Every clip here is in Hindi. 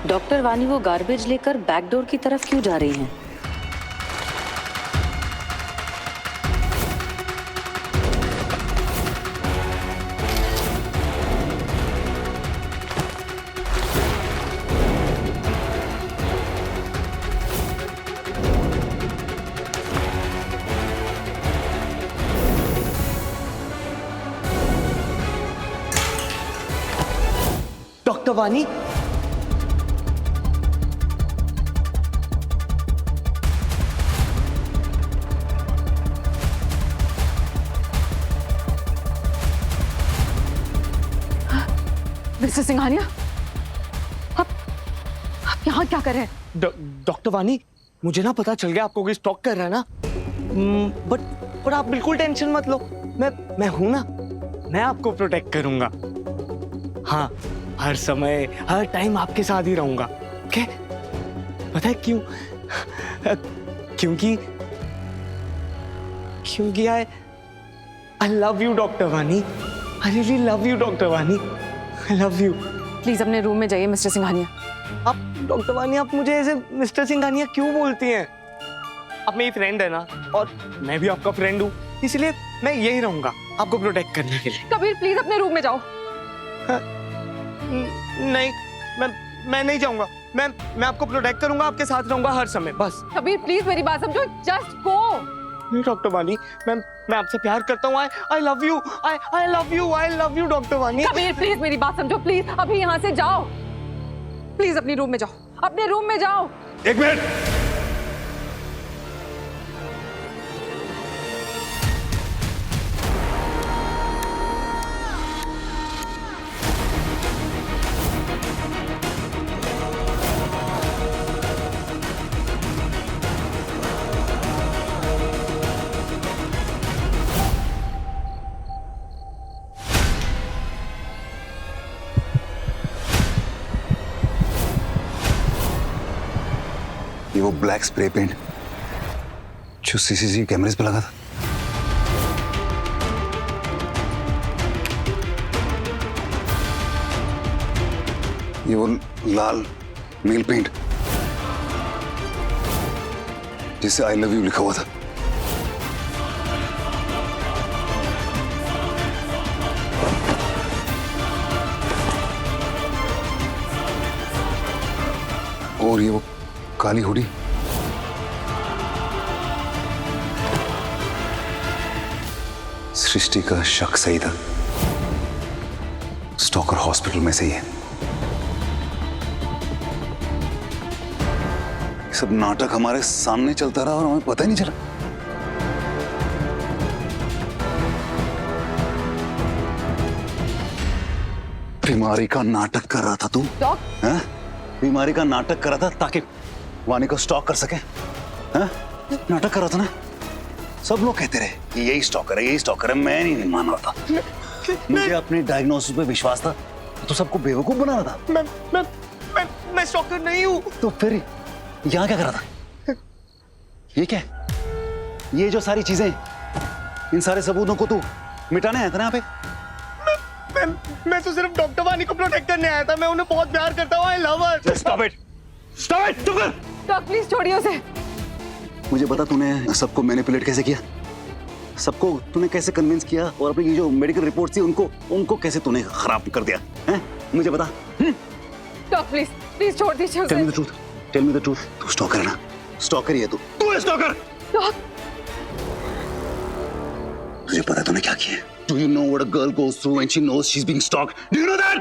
डॉक्टर वानी वो गार्बेज लेकर बैकडोर की तरफ क्यों जा रही हैं? डॉक्टर वानी, मिस्टर सिंघानिया, आप यहाँ क्या कर रहे हैं? डॉक्टर वानी, मुझे ना पता चल गया आपको कोई स्टॉक कर रहा है ना। बट आप बिल्कुल टेंशन मत लो, मैं हूं ना, मैं आपको प्रोटेक्ट करूंगा। हाँ, हर समय हर टाइम आपके साथ ही रहूंगा। ओके? पता है क्यों? क्योंकि आई love you doctor Wani. I really love you doctor Wani. I love you. Please अपने रूम में जाइए मिस्टर सिंघानिया। आप डॉक्टर वानी, आप मुझे ऐसे मिस्टर सिंघानिया क्यों बोलती हैं? आप मेरी फ्रेंड है ना, और मैं भी आपका फ्रेंड हूँ, इसलिए मैं यही रहूंगा आपको प्रोटेक्ट करने के लिए। कबीर प्लीज अपने रूम में जाओ। नहीं, मैं नहीं जाऊंगा। मैं आपको प्रोटेक्ट करूंगा, आपके साथ रहूंगा हर समय, बस। कबीर प्लीज मेरी बात समझो, जस्ट गो। नहीं डॉक्टर वानी, मैं आपसे प्यार करता हूँ। आई love you, I love you doctor वानी। कबीर प्लीज मेरी बात समझो, प्लीज अभी यहाँ से जाओ। प्लीज अपनी रूम में जाओ, अपने रूम में जाओ। एक मिनट, ये वो ब्लैक स्प्रे पेंट जो सीसीटीवी कैमरेज पे लगा था। ये वो लाल नील पेंट जिससे आई लव यू लिखा हुआ था। और ये वो काली हुडी सृष्टि का शक सही था, स्टॉकर हॉस्पिटल में से ही है। ये सब नाटक हमारे सामने चलता रहा और हमें पता ही नहीं चला। बीमारी का नाटक कर रहा था तू? हैं? बीमारी का नाटक कर रहा था ताकि वानी को स्टॉक कर सके? हैं? नाटक कर रहा था ना? सब लोग कहते रहे कि यही स्टॉकर है, यही स्टॉकर है। मैं नहीं मान रहा था। मुझे अपनी डायग्नोसिस पे विश्वास था, तो सबको बेवकूफ बना रहा था। मैं स्टॉकर नहीं हूँ। तो फिर यहाँ क्या कर रहा था? ये क्या है? ये जो सारी चीजें, इन सारे सबूतों को तू मिटाने आया था ना यहाँ पे? मैं तो सिर्फ डॉक्टर वानी को प्रोटेक्ट करने आया था। मैं उन्हें बहुत प्यार करता हूँ। I love her. Stop it, stop it, चुप कर। डॉक्टर प्लीज छोड़िए उसे। मुझे बता तूने सबको मैनिपुलेट कैसे किया, सबको तूने कैसे कन्विंस किया, और अपनी जो मेडिकल रिपोर्ट थी उनको कैसे तूने खराब कर दिया हैं? मुझे बता। डॉक्टर प्लीज छोड़ दीजिए उसे। Tell me the truth, tell me the truth. तू स्टॉकर है ना? स्टॉकर ही है तू है स्टॉकर। तुझे पता है तूने क्या किया? Do you know what a girl goes through when she knows she's being stalked? Do you know that?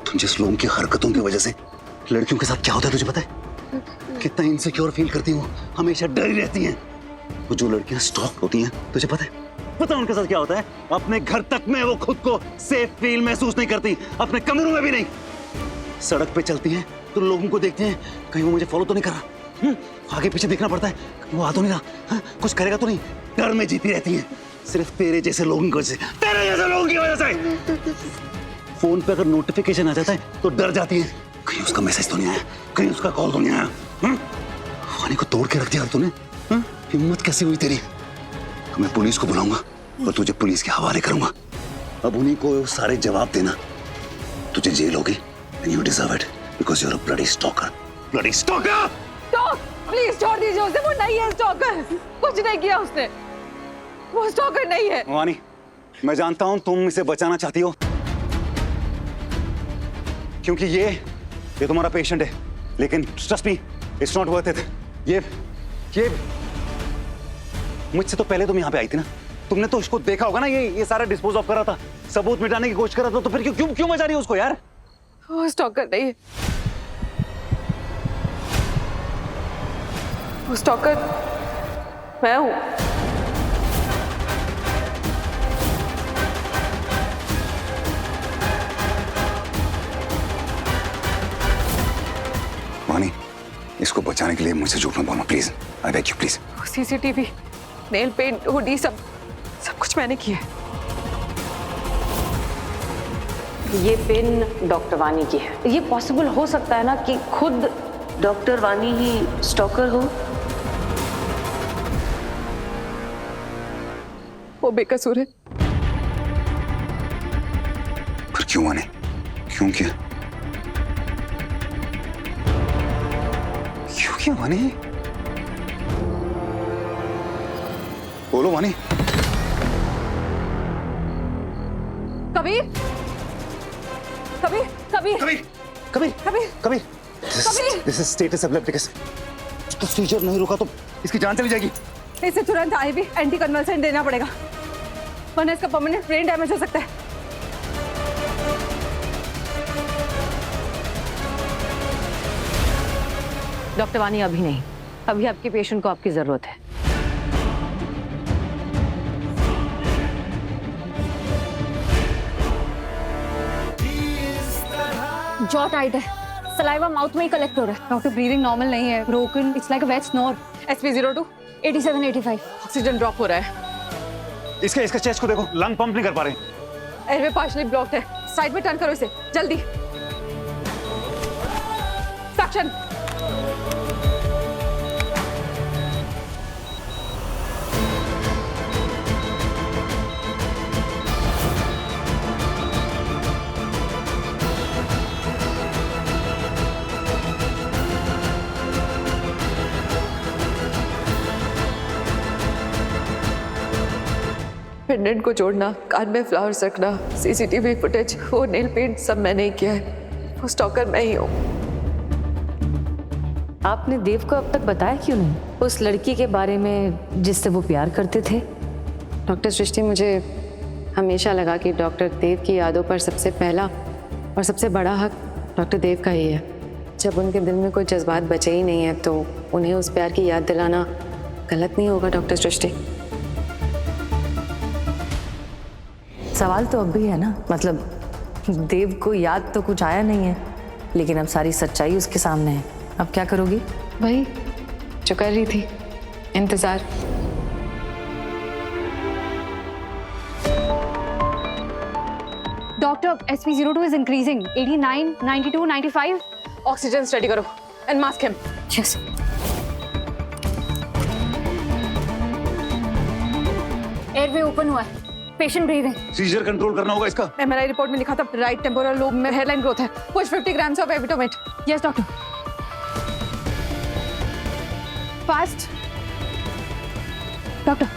तुम जिस लोगों की हरकतों की वजह से लड़कियों के साथ क्या होता है तुझे पता है? कितना इनसिक्योर फील करती हूँ, हमेशा डरी रहती हैं। वो जो लड़कियां स्टॉक होती हैं, तुझे पता है? पता है उनके साथ क्या होता है? अपने घर तक में वो खुद को सेफ फील महसूस नहीं करती, अपने कमरों में भी नहीं। सड़क पे चलती हैं तो लोगों को देखते हैं, कहीं वो मुझे फॉलो तो नहीं कर रहा। आगे पीछे देखना पड़ता है, वो आ तो नहीं रहा, कुछ करेगा तो नहीं। डर में जीती रहती हैं, सिर्फ तेरे जैसे लोगों की वजह से, तेरे जैसे लोगों की वजह से। फोन पे अगर नोटिफिकेशन आ जाता है तो डर जाती है, कहीं उसका मैसेज तो नहीं आया, कहीं उसका कॉल तो नहीं आया। वानी को तोड़ के रख दिया तूने। हिम्मत कैसी हुई तेरी? मैं पुलिस को बुलाऊंगा और तुझे पुलिस के हवाले करूंगा। अब उन्हीं को सारे जवाब देना। तुझे जेल होगी And you deserve it because you're a bloody stalker. Bloody stalker! Stock please छोड़ दीजिए उसे, वो नहीं है स्टॉकर, कुछ नहीं किया उसने, वो स्टॉकर नहीं है। वानी, मैं जानता हूं तुम इसे बचाना चाहती हो क्योंकि ये तुम्हारा पेशेंट है, लेकिन trust me, it's not worth it. ये मुझसे तो पहले तुम यहाँ पे आई थी ना, तुमने तो उसको देखा होगा ना, ये सारा डिस्पोज ऑफ कर रहा था, सबूत मिटाने की कोशिश कर रहा था, तो फिर क्यों बचा रही है उसको यार? वो स्टॉकर नहीं है, वो स्टॉकर मैं हूं। वानी, इसको बचाने के लिए मुझसे झूठ मत बोलना please, I beg you please. CCTV, nail paint, hoodie, सब कुछ मैंने किया है। ये पेन डॉक्टर वानी की है। ये पॉसिबल हो सकता है ना कि खुद डॉक्टर वानी ही स्टॉकर हो? वो बेकसूर है। पर क्यों वानी, क्यों किया वानी? बोलो वानी। Kabir, Kabir, Kabir, Kabir, Kabir, Kabir, Kabir, Kabir. This is status epilepticus. तो सीजर नहीं रुका तो इसकी जान चली जाएगी। इसे तुरंत आईवी एंटी कन्वल्सेंट देना पड़ेगा, वरना इसका परमानेंट ब्रेन डैमेज हो सकता है। डॉक्टर वानी अभी नहीं, अभी आपके पेशेंट को आपकी जरूरत है। जॉ टाइट है, सलाइवा माउथ में ही कलेक्ट हो रहा है। डॉक्टर ब्रीदिंग नॉर्मल नहीं है, broken, it's like a wet snore. SP02 87 85 oxygen drop हो रहा है। इसके चेस्ट को देखो, लंग पंप नहीं कर पा रहे। एयरवे पार्शियली ब्लॉक्ड है, साइड में टर्न करो इसे जल्दी। सक्शन। पेंडेंट को जोड़ना, कान में फ्लावर्स रखना, सीसीटीवी फुटेज, वो नेल पेंट सब मैंने ही किया है। वो स्टॉकर मैं ही हूँ। आपने देव को अब तक बताया क्यों नहीं उस लड़की के बारे में जिससे वो प्यार करते थे? डॉक्टर सृष्टि, मुझे हमेशा लगा कि डॉक्टर देव की यादों पर सबसे पहला और सबसे बड़ा हक डॉक्टर देव का ही है। जब उनके दिल में कोई जज्बात बचे ही नहीं है तो उन्हें उस प्यार की याद दिलाना गलत नहीं होगा डॉक्टर सृष्टि। सवाल तो अब भी है ना, मतलब देव को याद तो कुछ आया नहीं है, लेकिन अब सारी सच्चाई उसके सामने है। अब क्या करोगी? वही जो कर रही थी, इंतजार। Doctor SP02 is increasing 89 92 95। Oxygen study करो and mask him. Yes. Airway open हुआ है, पेशेंट ब्रीदिंग। सीजर कंट्रोल करना होगा इसका। MRI रिपोर्ट में लिखा था राइट टेम्पोरल लोब में हेयरलाइन ग्रोथ है। पुश 50 ग्राम्स ऑफ एविटोमेट। Yes doctor. Fast doctor.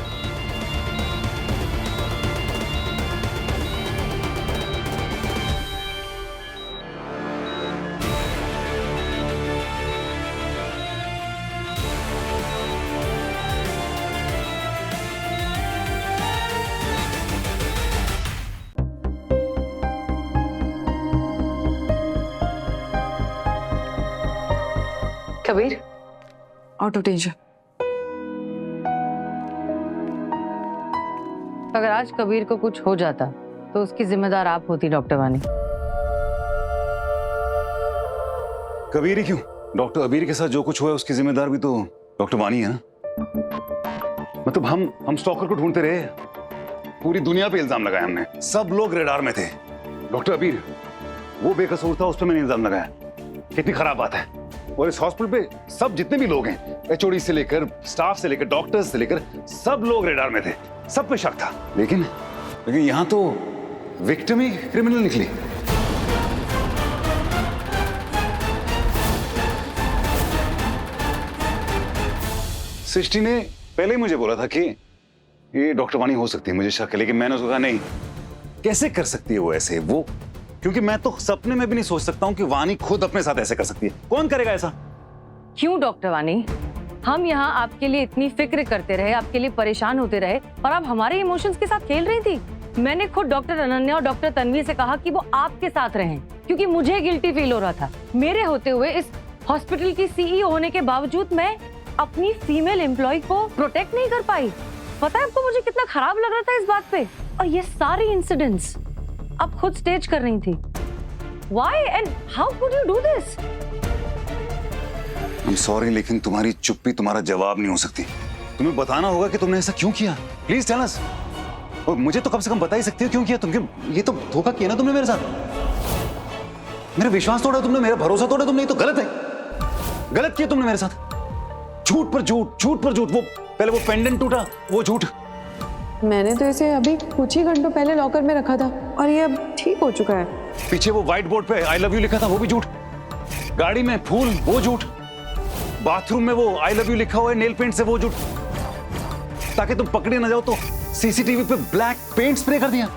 Kabir, out of danger. अगर आज कबीर को कुछ हो जाता तो उसकी जिम्मेदार आप होती डॉक्टर वानी। कबीर ही क्यों? डॉक्टर अबीर के साथ जो कुछ हुआ है उसकी जिम्मेदार भी तो डॉक्टर वानी है ना। मतलब हम स्टॉकर को ढूंढते रहे, पूरी दुनिया पे इल्जाम लगाया हमने, सब लोग रेडार में थे। डॉक्टर अबीर वो बेकसूर था, उस पर मैंने इल्जाम लगाया। कितनी खराब बात है। और इस हॉस्पिटल पे सब जितने भी लोग हैं, HOD से लेकर स्टाफ से लेकर डॉक्टर्स से लेकर सब लोग रेडार में थे, सब पे शक था। लेकिन यहाँ तो विक्टिम ही क्रिमिनल निकली। सृष्टि ने पहले ही मुझे बोला था कि ये डॉक्टर वानी हो सकती है, मुझे शक है, लेकिन मैंने उसको कहा नहीं, कैसे कर सकती है वो ऐसे, वो क्योंकि मैं तो सपने में भी नहीं सोच सकता हूँ कि वानी खुद अपने साथ ऐसे कर सकती है। कौन करेगा ऐसा? क्यों डॉक्टर वानी, हम यहाँ आपके लिए इतनी फिक्र करते रहे, आपके लिए परेशान होते रहे, और आप हमारे इमोशंस के साथ खेल रही थी। मैंने खुद डॉक्टर अनन्या और डॉक्टर तन्वी से कहा कि वो आपके साथ रहें, क्योंकि मुझे गिल्टी फील हो रहा था। मेरे होते हुए इस हॉस्पिटल की सीईओ होने के बावजूद मैं अपनी फीमेल एम्प्लॉय को प्रोटेक्ट नहीं कर पाई। पता है आपको मुझे कितना खराब लग रहा था इस बात पे। और ये सारी इंसिडेंट्स आप खुद स्टेज कर रही थी। Why and how could you do this? I'm sorry, लेकिन तुम्हारी चुप्पी तुम्हारा जवाब नहीं हो सकती। तुम्हें बताना होगा कि तुमने ऐसा क्यों किया। Please tell us. और मुझे तो कम से कम बता ही सकती हो क्यों किया तुम। ये तो धोखा किया ना तुमने मेरे साथ। मेरा विश्वास तोड़ा तुमने, मेरा भरोसा तोड़ा तुमने, ये तो गलत है। गलत किया तुमने मेरे साथ। झूठ पर झूठ, झूठ पर झूठ। वो पहले वो पेंडेंट टूटा, वो झूठ। मैंने तो इसे अभी कुछ ही घंटों पहले लॉकर में रखा था और ये अब ठीक हो चुका है। पीछे वो व्हाइट बोर्ड पे आई लव यू लिखा था, वो भी झूठ। गाड़ी में फूल, वो झूठ। बाथरूम में वो आई लव यू लिखा हुआ है नेल पेंट से, वो झूठ। ताकि तुम पकड़े ना जाओ तो सीसीटीवी पे ब्लैक पेंट स्प्रे कर दिया।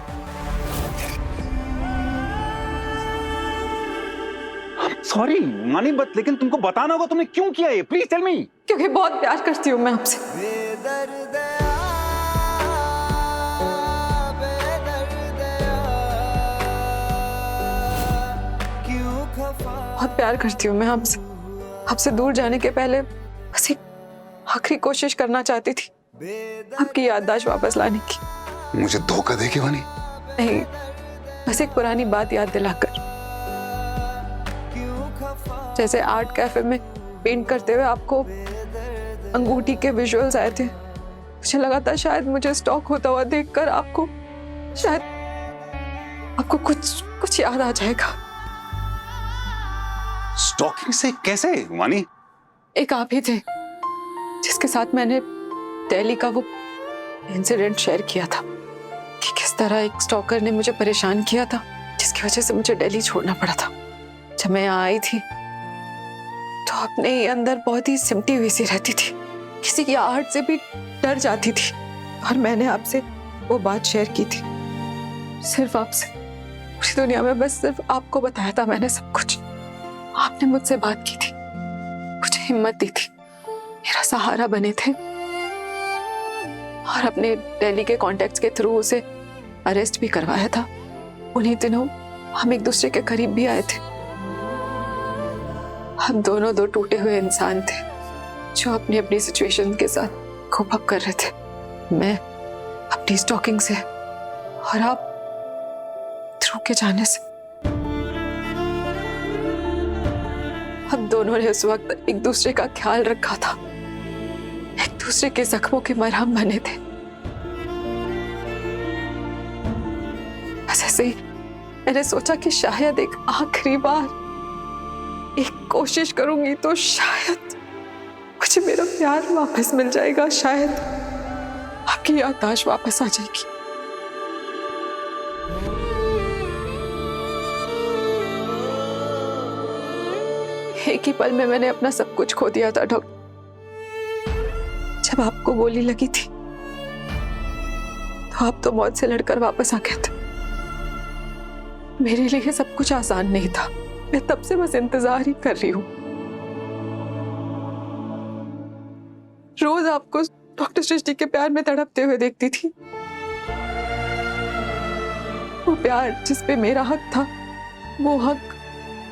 सॉरी मानी, बट लेकिन तुमको बताना होगा तुमने क्यों किया ये। Please tell me. क्योंकि बहुत प्यार करती हूँ मैं आपसे। बहुत प्यार करती हूँ मैं आपसे। आपसे दूर जाने के पहले बस एक आखिरी कोशिश करना चाहती थी, आपकी याददाश्त वापस लाने की। मुझे धोखा दे के वानी? नहीं, बस एक पुरानी बात याद दिलाकर। जैसे आर्ट कैफे में पेंट करते हुए आपको अंगूठी के विजुअल्स आए थे, मुझे लगा था शायद मुझे स्टॉक होता हुआ देखकर आपको शायद आपको कुछ याद आ जाएगा। स्टॉकिंग से कैसे वानी? एक आप ही थे जिसके साथ मैंने दिल्ली का वो इंसिडेंट शेयर किया था कि किस तरह एक स्टॉकर ने मुझे परेशान किया था, जिसकी वजह से मुझे दिल्ली छोड़ना पड़ा था। जब मैं यहाँ आई थी तो अपने ही अंदर बहुत ही सिमटी हुई सी रहती थी, किसी की आहट से भी डर जाती थी। और मैंने आपसे वो बात शेयर की थी, सिर्फ आपसे। पूरी दुनिया में बस सिर्फ आपको बताया था मैंने सब कुछ। आपने मुझसे बात की थी, मुझे हिम्मत दी थी, मेरा सहारा बने थे, और अपने दिल्ली के कॉन्टेक्ट्स के थ्रू उसे अरेस्ट भी करवाया था। उन्हीं दिनों हम एक दूसरे के करीब भी आए थे। हम दोनों दो टूटे हुए इंसान थे जो अपनी अपनी सिचुएशन के साथ कोप अप कर रहे थे। मैं अपनी स्टॉकिंग से और आप थ्रू के जाने से। हम दोनों ने उस वक्त एक दूसरे का ख्याल रखा था, एक दूसरे के जख्मों के मरहम बने थे। बस ऐसे ही मैंने सोचा कि शायद एक आखिरी बार एक कोशिश करूंगी तो शायद मुझे मेरा प्यार वापस मिल जाएगा, शायद आपकी याददाश्त वापस आ जाएगी। एक ही पल में मैंने अपना सब कुछ खो दिया था डॉक्टर। जब आपको गोली लगी थी तो आप तो मौत से लड़कर वापस आ गए थे। मेरे लिए सब कुछ आसान नहीं था। मैं तब से बस इंतजार ही कर रही हूँ। रोज आपको डॉक्टर सृष्टि के प्यार में तड़पते हुए देखती थी। वो प्यार जिस पे मेरा हक था, वो हक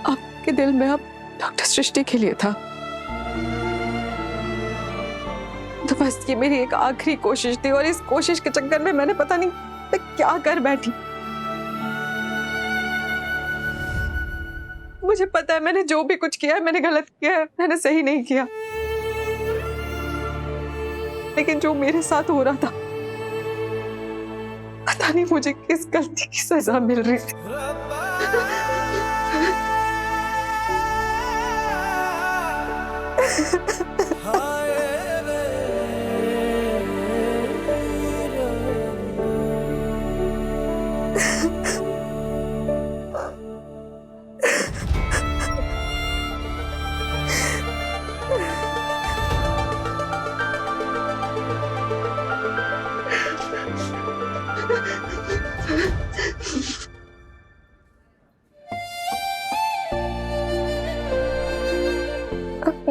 आपके दिल में अब डॉक्टर सृष्टि के लिए था। तो बस ये मेरी एक आखिरी कोशिश थी, और इस कोशिश के चक्कर में मैंने पता नहीं मैं क्या कर बैठी। मुझे पता है मैंने जो भी कुछ किया है मैंने गलत किया है, मैंने सही नहीं किया। लेकिन जो मेरे साथ हो रहा था, पता नहीं मुझे किस गलती की सजा मिल रही थी।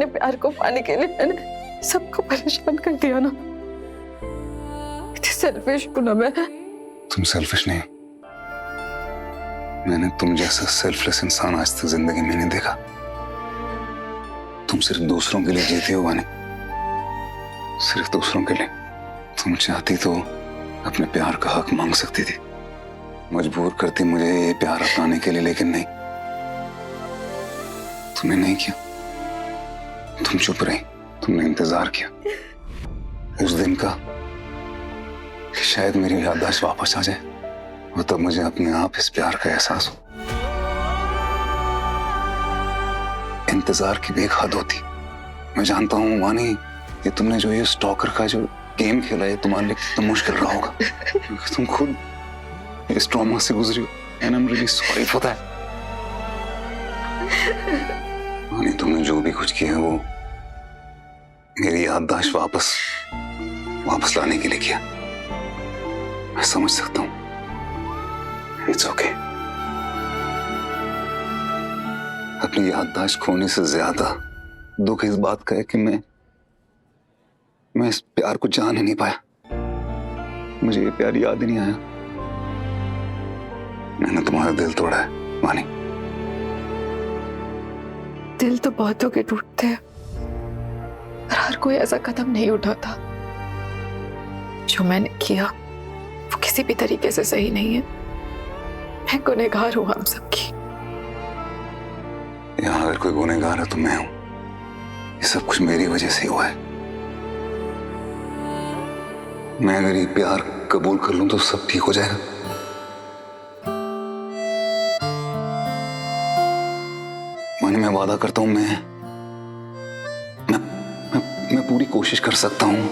प्यार को पाने के लिए मैंने सबको परेशान कर दिया ना। इतनी सेल्फिश हूं ना मैं। तुम सेल्फिश नहीं, मैंने तुम जैसा सेल्फलेस इंसान आज तक जिंदगी में नहीं देखा। तुम सिर्फ दूसरों के लिए जीती हो वानी, सिर्फ दूसरों के लिए। तुम चाहती तो अपने प्यार का हक मांग सकती थी, मजबूर करती मुझे ये प्यार अपनाने के लिए, लेकिन नहीं, तुमने नहीं किया। तुम चुप रही, तुमने इंतजार किया उस दिन का कि शायद मेरी याददाश्त वापस आ जाए, और तब मुझे अपने आप इस प्यार का एहसास हो। इंतजार की भी एक हद होती। मैं जानता हूँ वानी, ये तुमने जो ये स्टॉकर का जो गेम खेला है तुम्हारे लिए कितना मुश्किल रहा होगा, क्योंकि तुम खुद इस ट्रॉमा से गुजरी हो। And I am really sorry for that. वानी, तुमने जो भी कुछ किया है वो मेरी याददाश्त वापस लाने के लिए किया। मैं समझ सकता हूँ, इट्स ओके। अपनी याददाश्त खोने से ज्यादा दुख इस बात का है कि मैं इस प्यार को जान ही नहीं पाया। मुझे ये प्यार याद ही नहीं आया। मैंने तुम्हारा दिल तोड़ा है वानी। दिल तो बहुतों के टूटते हैं, पर हर कोई ऐसा कदम नहीं उठाता। जो मैंने किया वो किसी भी तरीके से सही नहीं है। मैं गुनहगार हूं हम सबकी। यहाँ अगर कोई गुनहगार है तो मैं हूं। ये सब कुछ मेरी वजह से हुआ है। मैं अगर ये प्यार कबूल कर लूं तो सब ठीक हो जाएगा। माने, मैं वादा करता हूं, मैं पूरी कोशिश कर सकता हूं।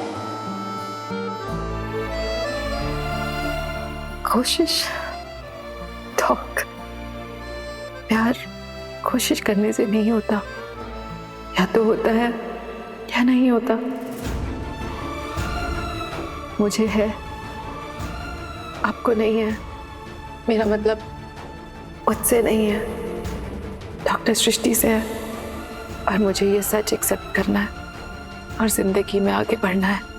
कोशिश तो प्यार कोशिश करने से नहीं होता, या तो होता है या नहीं होता। मुझे है, आपको नहीं है। मेरा मतलब उससे नहीं है, डॉक्टर सृष्टि से है। और मुझे ये सच एक्सेप्ट करना है और जिंदगी में आगे बढ़ना है।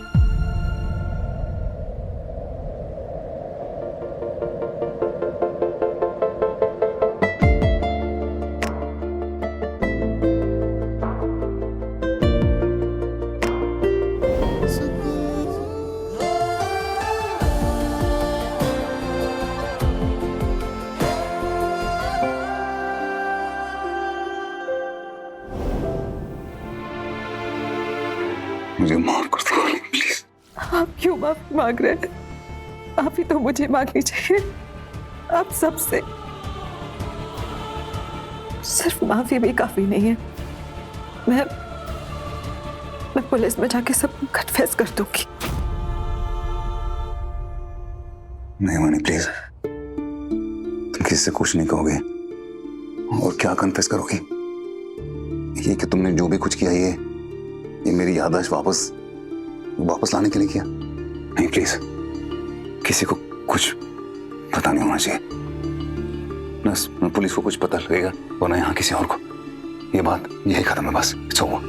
मुझे माफ कर दो प्लीज। आप क्यों माफी मांग रहे हैं? माफी तो मुझे मांगनी चाहिए आप सबसे। सिर्फ माफी भी काफी नहीं है। मैं पुलिस में जाके सब कन्फेस कर दूंगी। नहीं वानी प्लीज, तुम किसी से कुछ नहीं कहोगे। और क्या कन्फेस करोगी? ये कि तुमने जो भी कुछ किया ये मेरी याददाश्त वापस लाने के लिए किया? नहीं प्लीज, किसी को कुछ पता नहीं होना चाहिए। न पुलिस को कुछ पता लगेगा और ना यहाँ किसी और को। ये बात यही खत्म है, बस इट्स ओवर।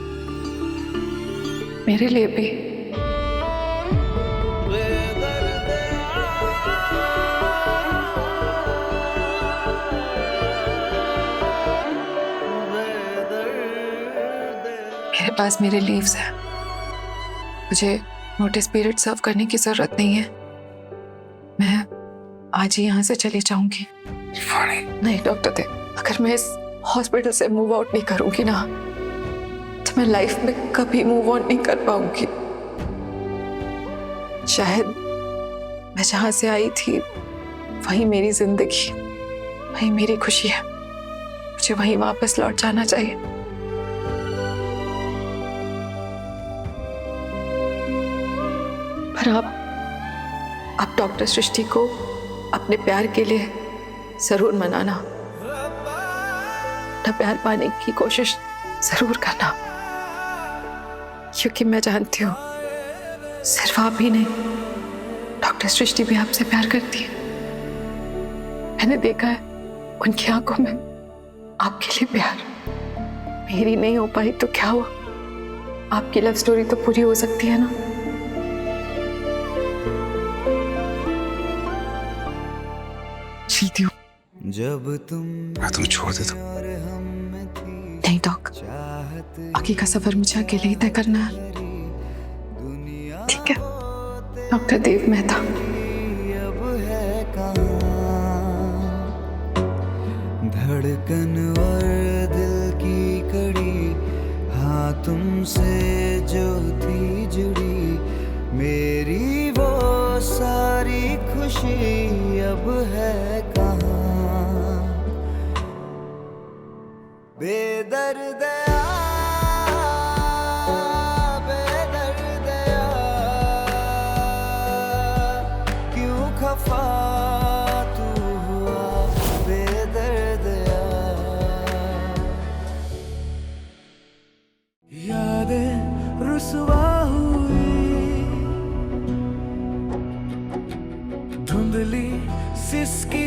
मेरे लिए भी। मेरे पास मेरे लीव्स हैं। मुझे नोटिस पीरियड सर्व करने की जरूरत नहीं है। मैं आज ही यहाँ से चली जाऊंगी। नहीं डॉक्टर देव, अगर मैं इस हॉस्पिटल से मूव आउट नहीं करूंगी ना, तो मैं लाइफ में कभी मूव ऑन नहीं कर पाऊंगी। शायद मैं जहां से आई थी वही मेरी जिंदगी, वही मेरी खुशी है। मुझे वहीं वापस लौट जाना चाहिए। पर आप डॉक्टर सृष्टि को अपने प्यार के लिए जरूर मनाना, अपना प्यार पाने की कोशिश जरूर करना, क्योंकि मैं जानती हूँ सिर्फ आप ही नहीं, डॉक्टर सृष्टि भी आपसे प्यार करती है। मैंने देखा है उनकी आंखों में आपके लिए प्यार। मेरी नहीं हो पाई तो क्या हुआ, आपकी लव स्टोरी तो पूरी हो सकती है ना। जीती हूँ। जब तुम मैं तुम्हें छोड़ देता हूँ। नहीं डॉक, बाकी का सफर मुझे अकेले ही तय करना है। ठीक है डॉक्टर देव मेहता। अब है कहाँ धड़कन और दिल की कड़ी, हाँ तुमसे जो थी जुड़ी मेरी वो सारी खुशी अब है कहाँ। बेदर्दया बेदर्दया क्यों खफा तू हुआ बेदर्दया। यादें रुसवा हुई धुंधली सिसकी